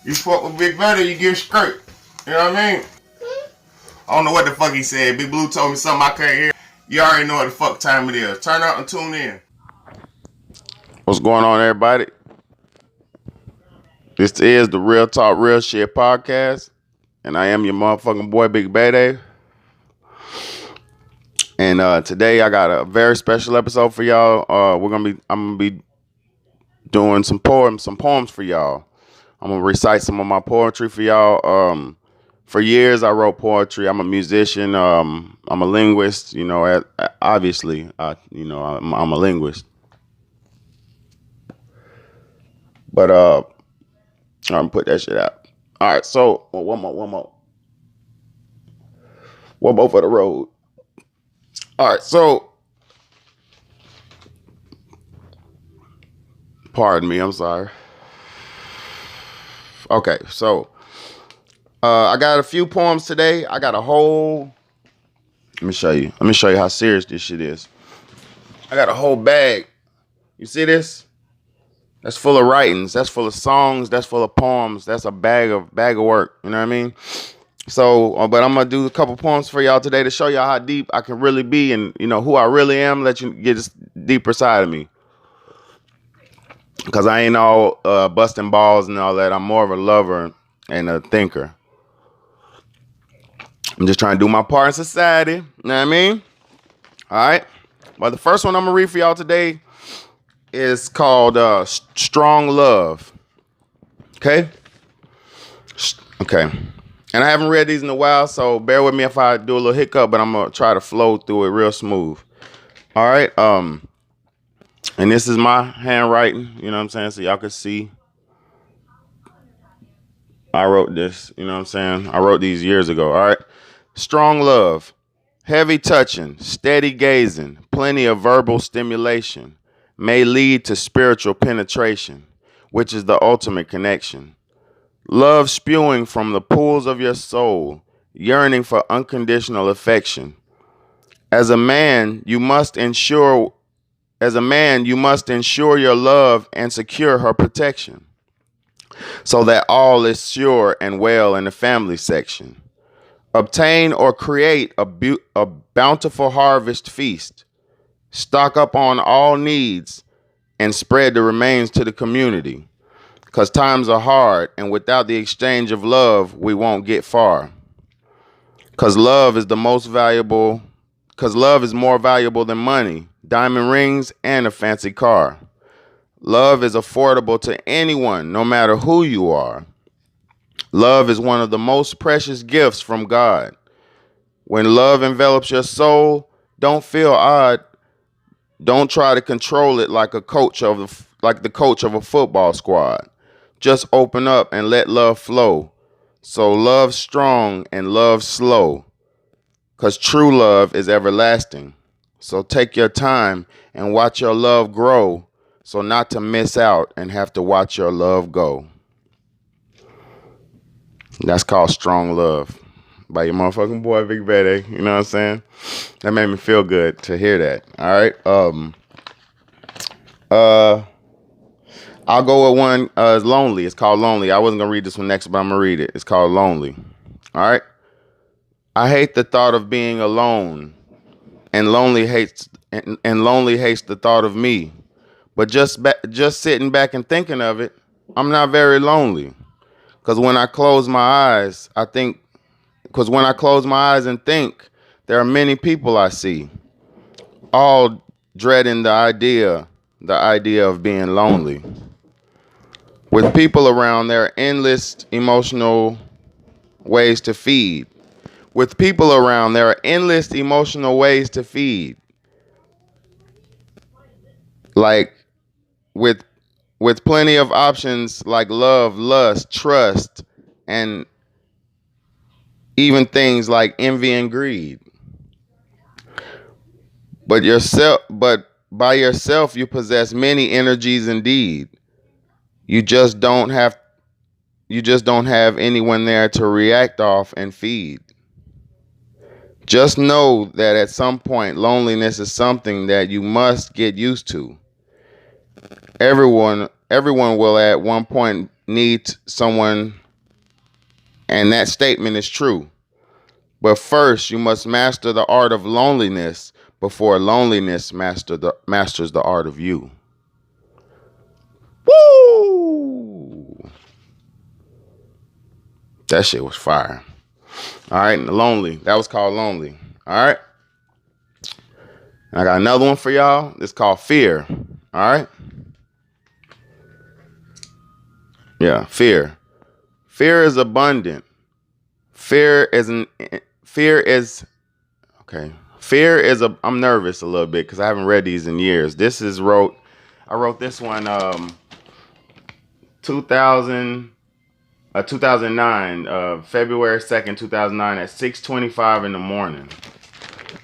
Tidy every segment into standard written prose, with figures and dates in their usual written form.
You fuck with Big BAYDAY, you get skirt. You know what I mean? I don't know what the fuck he said. Big Blue told me something I can't hear. You already know what the fuck time it is. Turn out and tune in. What's going on, everybody? This is the Real Talk, Real Shit podcast. And I am your motherfucking boy, Big BAYDAY. And today I got a very special episode for y'all. I'm gonna be doing some poems for y'all. I'm gonna recite some of my poetry for y'all. For years I wrote poetry. I'm a musician. I'm a linguist. You know, obviously, I'm a linguist. But I'm gonna put that shit out. All right. So one more for the road. All right. So, pardon me. I'm sorry. Okay. So, I got a few poems today. I got a whole. Let me show you how serious this shit is. I got a whole bag. You see this? That's full of writings. That's full of songs. That's full of poems. That's a bag of work. You know what I mean? So, but I'm gonna do a couple poems for y'all today to show y'all how deep I can really be, and you know who I really am. Let you get this deeper side of me. Cause I ain't all busting balls and all that. I'm more of a lover and a thinker. I'm just trying to do my part in society. You know what I mean? All right. Well, the first one I'm gonna read for y'all today is called Strong Love. Okay? Okay. And I haven't read these in a while, so bear with me if I do a little hiccup, but I'm going to try to flow through it real smooth. All right? And this is my handwriting, you know what I'm saying? So y'all can see. I wrote this, you know what I'm saying? I wrote these years ago, all right? Strong love. Heavy touching, steady gazing, plenty of verbal stimulation may lead to spiritual penetration, which is the ultimate connection. Love spewing from the pools of your soul, yearning for unconditional affection. As a man, you must ensure your love and secure her protection, so that all is sure and well in the family section. Obtain or create a bountiful harvest feast. Stock up on all needs and spread the remains to the community. Because times are hard, and without the exchange of love, we won't get far. Because love is more valuable than money, diamond rings, and a fancy car. Love is affordable to anyone, no matter who you are. Love is one of the most precious gifts from God. When love envelops your soul, don't feel odd. Don't try to control it like the coach of a football squad. Just open up and let love flow. So love strong and love slow. Because true love is everlasting. So take your time and watch your love grow. So not to miss out and have to watch your love go. That's called Strong Love by your motherfucking boy, Big BAYDAY. You know what I'm saying? That made me feel good to hear that. All right. I'll go with one. It's Lonely. It's called Lonely. I wasn't going to read this one next, but I'm going to read it. It's called Lonely. All right. I hate the thought of being alone, and lonely hates the thought of me. But just sitting back and thinking of it, I'm not very lonely. Because when I close my eyes and think, there are many people I see, all dreading the idea of being lonely. With people around, there are endless emotional ways to feed. Like with plenty of options like love, lust, trust, and even things like envy and greed. But by yourself you possess many energies indeed. You just don't have anyone there to react off and feed. Just know that at some point loneliness is something that you must get used to. Everyone will at one point need someone, and that statement is true. But first, you must master the art of loneliness before loneliness masters the art of you. Woo! That shit was fire. All right, Lonely. That was called Lonely. All right. I got another one for y'all. It's called Fear. All right. Yeah, fear. Fear is abundant. Fear is okay. Fear is I'm nervous a little bit because I haven't read these in years. I wrote this one 2009, February 2nd, 2009 at 6:25 in the morning.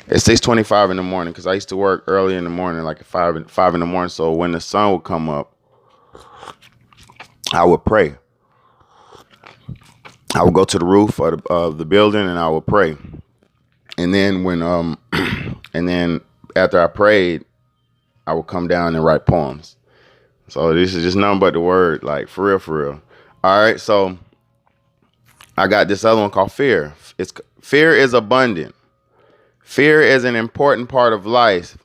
It's 6:25 in the morning because I used to work early in the morning, like at 5 in the morning. So when the sun would come up, I would pray. I would go to the roof of the building and I would pray. And then and then after I prayed, I would come down and write poems. So this is just nothing but the word, like for real, for real. All right, so I got this other one called Fear. Fear is abundant. Fear is an important part of life,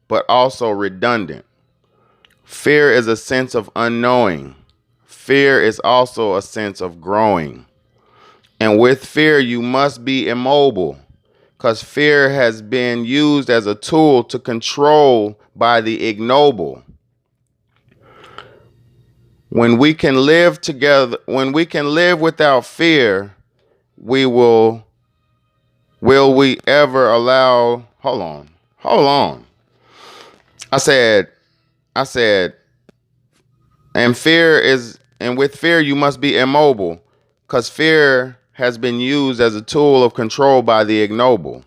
but also redundant. Fear is a sense of unknowing. Fear is also a sense of growing. And with fear, you must be immobile, because fear has been used as a tool to control by the ignoble. When we can live without fear, will we ever allow, hold on. I said, and with fear, you must be immobile, because fear has been used as a tool of control by the ignoble.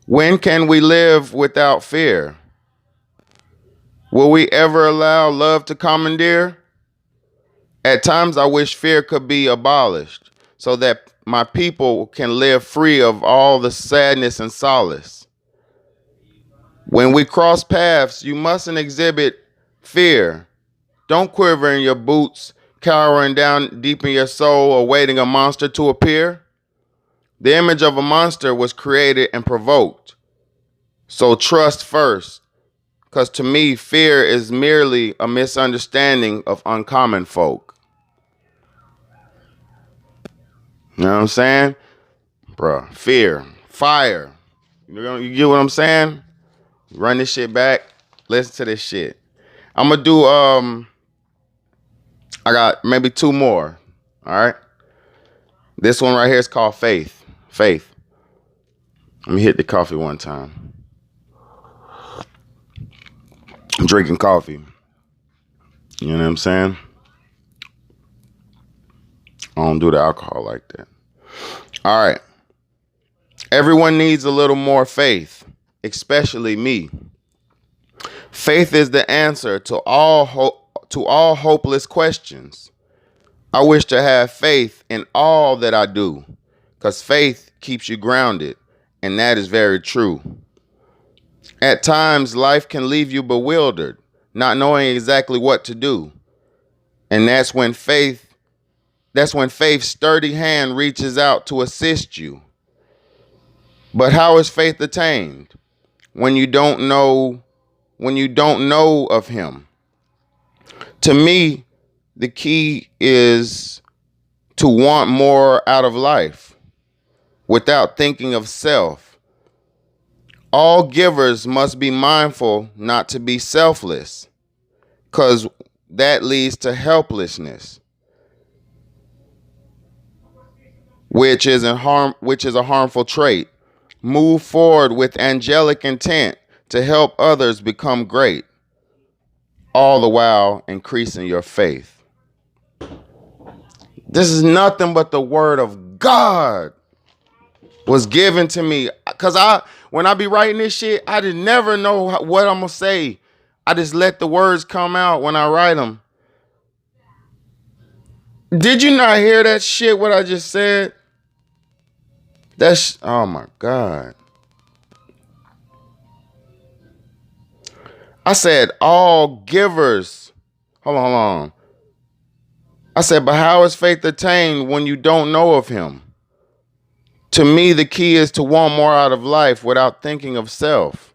When can we live without fear? Will we ever allow love to commandeer? At times, I wish fear could be abolished so that my people can live free of all the sadness and solace. When we cross paths, you mustn't exhibit fear. Don't quiver in your boots, cowering down deep in your soul, awaiting a monster to appear. The image of a monster was created and provoked. So trust first, because to me, fear is merely a misunderstanding of uncommon folk. You know what I'm saying? Bruh, fear, fire. You get what I'm saying? Run this shit back. Listen to this shit. I'm gonna do I got maybe two more. All right. This one right here is called Faith. Faith. Let me hit the coffee one time. I'm drinking coffee. You know what I'm saying? I don't do the alcohol like that. All right. Everyone needs a little more faith, especially me. Faith is the answer to all hopeless questions. I wish to have faith in all that I do, because faith keeps you grounded, and that is very true. At times, life can leave you bewildered, not knowing exactly what to do. And that's when faith's sturdy hand reaches out to assist you. But how is faith attained? When you don't know of him. To me, the key is to want more out of life without thinking of self. All givers must be mindful not to be selfless, because that leads to helplessness, which is a harmful trait. Move forward with angelic intent to help others become great, all the while increasing your faith. This is nothing but the word of God was given to me, because when I be writing this shit, I just never know what I'm gonna say. I just let the words come out when I write them. Did you not hear that shit, what I just said? Oh my God. I said all givers. Hold on. I said, but how is faith attained when you don't know of him? To me, the key is to want more out of life without thinking of self.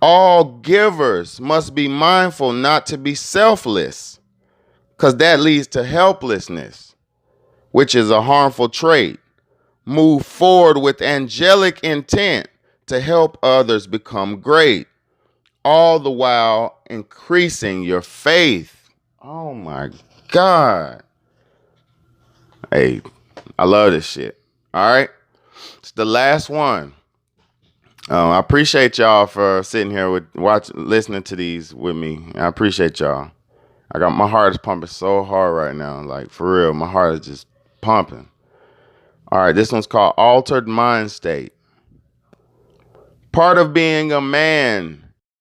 All givers must be mindful not to be selfless, because that leads to helplessness, which is a harmful trait. Move forward with angelic intent to help others become great, all the while increasing your faith. Oh my God. Hey, I love this shit. All right. It's the last one. I appreciate y'all for sitting here listening to these with me. I appreciate y'all. My heart is pumping so hard right now. Like, for real, my heart is just pumping. All right, this one's called Altered Mind State. Part of being a man